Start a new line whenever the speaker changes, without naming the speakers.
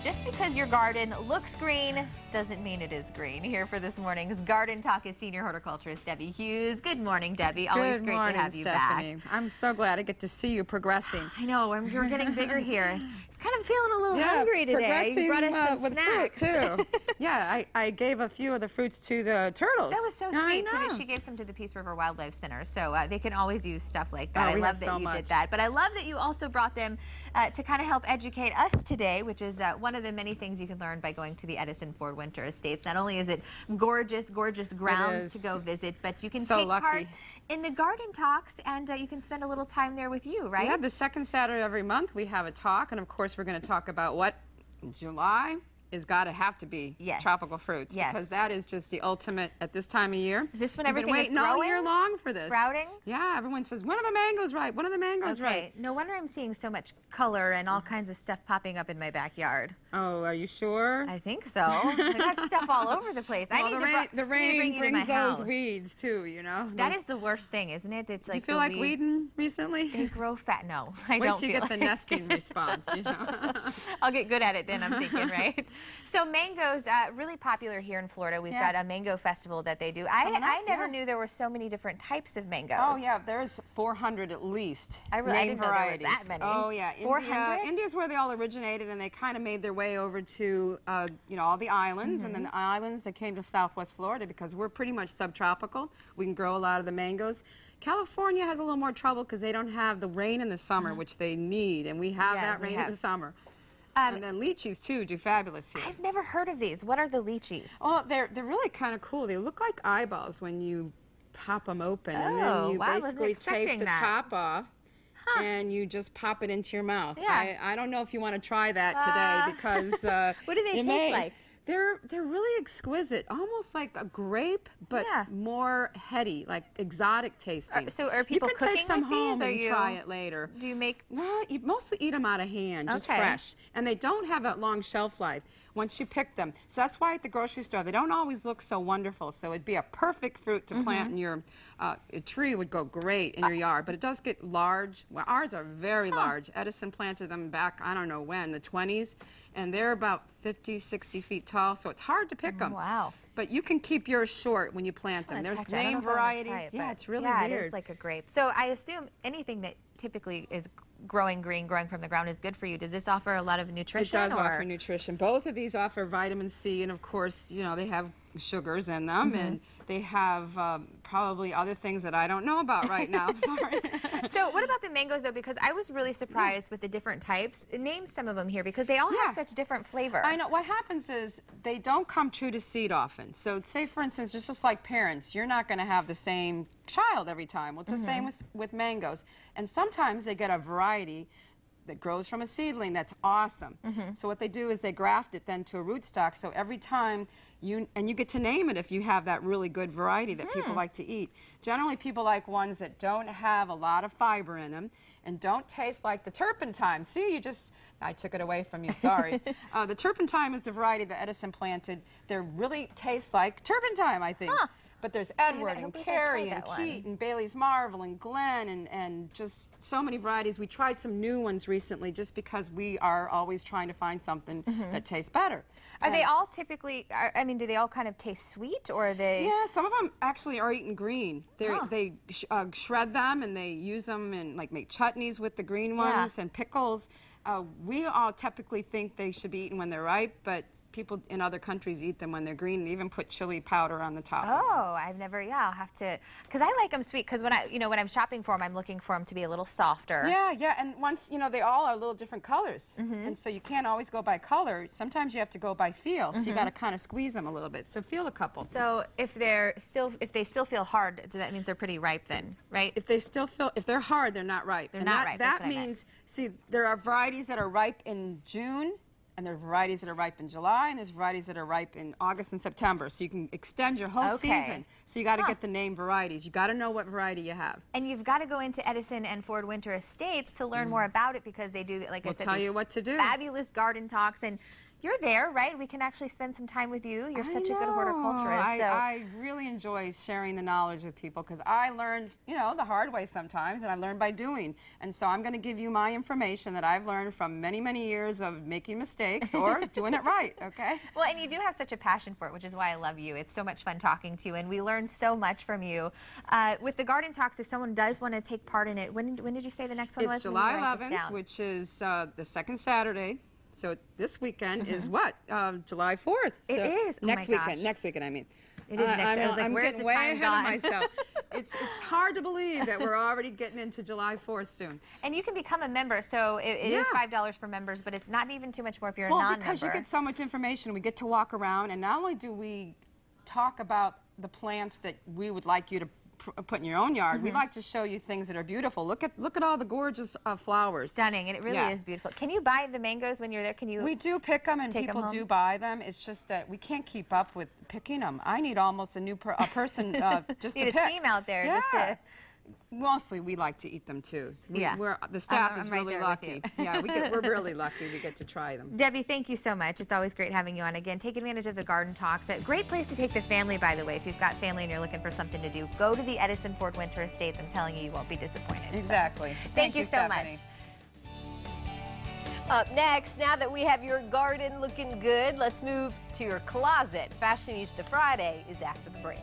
Just because your garden looks green doesn't mean it is green. Here for this morning's Garden Talk is senior horticulturist Debbie Hughes. Good morning, Debbie. Always great to have you
Stephanie.
back.
I'm so glad I get to see you progressing.
I know, you're getting bigger here. It's kind of feeling a little hungry today. You brought us some
with
snacks.
fruit too. Yeah, I gave a few of the fruits to the turtles.
That was so sweet. She gave some to the Peace River Wildlife Center, so they can always use stuff like that. I love that you did that. But I love that you also brought them to kind of help educate us today, which is one of the many things you can learn by going to the Edison Ford Winter Estates. Not only is it gorgeous, gorgeous grounds to go visit, but you can take part in the garden talks, and you can spend a little time there with you, right?
Yeah, the second Saturday every month we have a talk, and of course we're going to talk about what July is have to be tropical fruits, because that is just the ultimate at this time of year.
Is this when everything is growing?
All year long for this.
Sprouting?
Yeah, everyone says, when are the mangoes ripe? When are the mangoes ripe?
No wonder I'm seeing so much color and all kinds of stuff popping up in my backyard.
Oh, are you sure?
I think so. I got stuff all over the place.
Well, the rain brings those weeds too, you know.
That is the worst thing, isn't it? It's like,
do you feel like weeding recently?
They grow fat. No, I don't.
Wait till you get the nesting response, you know.
I'll get good at it then, I'm thinking, right? So mangoes, really popular here in Florida. We've got a mango festival that they do. I never knew there were so many different types of mangoes.
Oh yeah, there's 400 at least.
I didn't know there was that many.
Oh yeah,
400.
India's where they all originated, and they kind of made their way over to you know, all the islands, and then the islands that came to Southwest Florida because we're pretty much subtropical. We can grow a lot of the mangoes. California has a little more trouble because they don't have the rain in the summer, which they need, and we have that rain in the summer. And then lychees too do fabulous here.
I've never heard of these. What are the lychees?
Oh, they're really kind of cool. They look like eyeballs when you pop them open, and then you basically take the top off. And you just pop it into your mouth.
Yeah.
I don't know if you want to try that today because
what do they taste like?
They're really exquisite, almost like a grape, but more heady, like exotic tasting.
So are people cooking
take some
with
home
these?
and try it later.
Do you make?
No, you mostly eat them out of hand, just fresh, and they don't have that long shelf life once you pick them. So that's why at the grocery store they don't always look so wonderful. So it'd be a perfect fruit to plant in your a tree would go great in your yard, but it does get large. Well, ours are very large. Edison planted them back, I don't know when, the 20s, and they're about 50, 60 feet tall, so it's hard to pick them.
Wow.
But you can keep yours short when you plant them. There's name varieties. Yeah, it's really weird.
Yeah, it is like a grape. So I assume anything that typically is growing green, growing from the ground is good for you. Does this offer a lot of nutrition?
It does offer nutrition. Both of these offer vitamin C, and of course, you know, they have sugars in them, and they have probably other things that I don't know about right now. Sorry.
So what about the mangoes, though? Because I was really surprised with the different types. Name some of them here, because they all have such different flavor.
I know. What happens is they don't come true to seed often. So say, for instance, just like parents, you're not going to have the same child every time. Well, it's the same with mangoes. And sometimes they get a variety that grows from a seedling that's awesome. So what they do is they graft it then to a rootstock, so every time you get to name it if you have that really good variety that people like to eat. Generally people like ones that don't have a lot of fiber in them and don't taste like the turpentine. See, I took it away from you, sorry. The turpentine is the variety that Edison planted. They really taste like turpentine, I think. But there's Edward and Carrie and Keat and Bailey's Marvel and Glen and just so many varieties. We tried some new ones recently just because we are always trying to find something that tastes better.
Are they all typically, I mean, do they all kind of taste sweet, or are they? Yeah,
some of them actually are eaten green. They shred them and they use them and like make chutneys with the green ones and pickles. We all typically think they should be eaten when they're ripe, but people in other countries eat them when they're green and even put chili powder on the top.
Oh, I've never, I'll have to, because I like them sweet, because when when I'm shopping for them, I'm looking for them to be a little softer.
Yeah, and once, they all are a little different colors, and so you can't always go by color. Sometimes you have to go by feel, so you got to kind of squeeze them a little bit. So feel a couple.
So if they still feel hard, that means they're pretty ripe then, right?
If they're hard, they're not ripe.
They're not ripe.
That means, see, there are varieties that are ripe in June, and there are varieties that are ripe in July, and there's varieties that are ripe in August and September. So you can extend your whole season. So you got to get the name varieties. You got to know what variety you have.
And you've got to go into Edison and Ford Winter Estates to learn more about it, because they do, like I said,
we'll tell you what to do.
Fabulous garden talks. And you're there, right? We can actually spend some time with you. You're such a good horticulturist.
I really enjoy sharing the knowledge with people because I learned, you know, the hard way sometimes, and I learn by doing. And so I'm going to give you my information that I've learned from many, many years of making mistakes or doing it right, okay?
Well, and you do have such a passion for it, which is why I love you. It's so much fun talking to you, and we learn so much from you. With the garden talks, if someone does want to take part in it, when did you say the next one was?
It's July 11th, which is the second Saturday. So this weekend is what? July 4th. So
it is.
Next weekend. Next weekend, I mean.
It is next.
I'm getting way ahead of myself. It's hard to believe that we're already getting into July 4th soon.
And you can become a member, so it is $5 for members, but it's not even too much more if you're a non-member.
Well, because you get so much information, we get to walk around, and not only do we talk about the plants that we would like you to put in your own yard, we like to show you things that are beautiful. Look at all the gorgeous flowers.
Stunning, and it really is beautiful. Can you buy the mangoes when you're there? Can you?
We do pick them, and people do buy them. It's just that we can't keep up with picking them. I need almost a new person just to pick.
Need a team out there just to.
Mostly, we like to eat them too.
Yeah,
the staff is really lucky. Yeah, we're really lucky. We get to try them.
Debbie, thank you so much. It's always great having you on again. Take advantage of the garden talks. A great place to take the family, by the way. If you've got family and you're looking for something to do, go to the Edison Fort Winter Estates. I'm telling you, you won't be disappointed.
Exactly.
So, thank you so much.
Up next, now that we have your garden looking good, let's move to your closet. Fashionista Friday is after the break.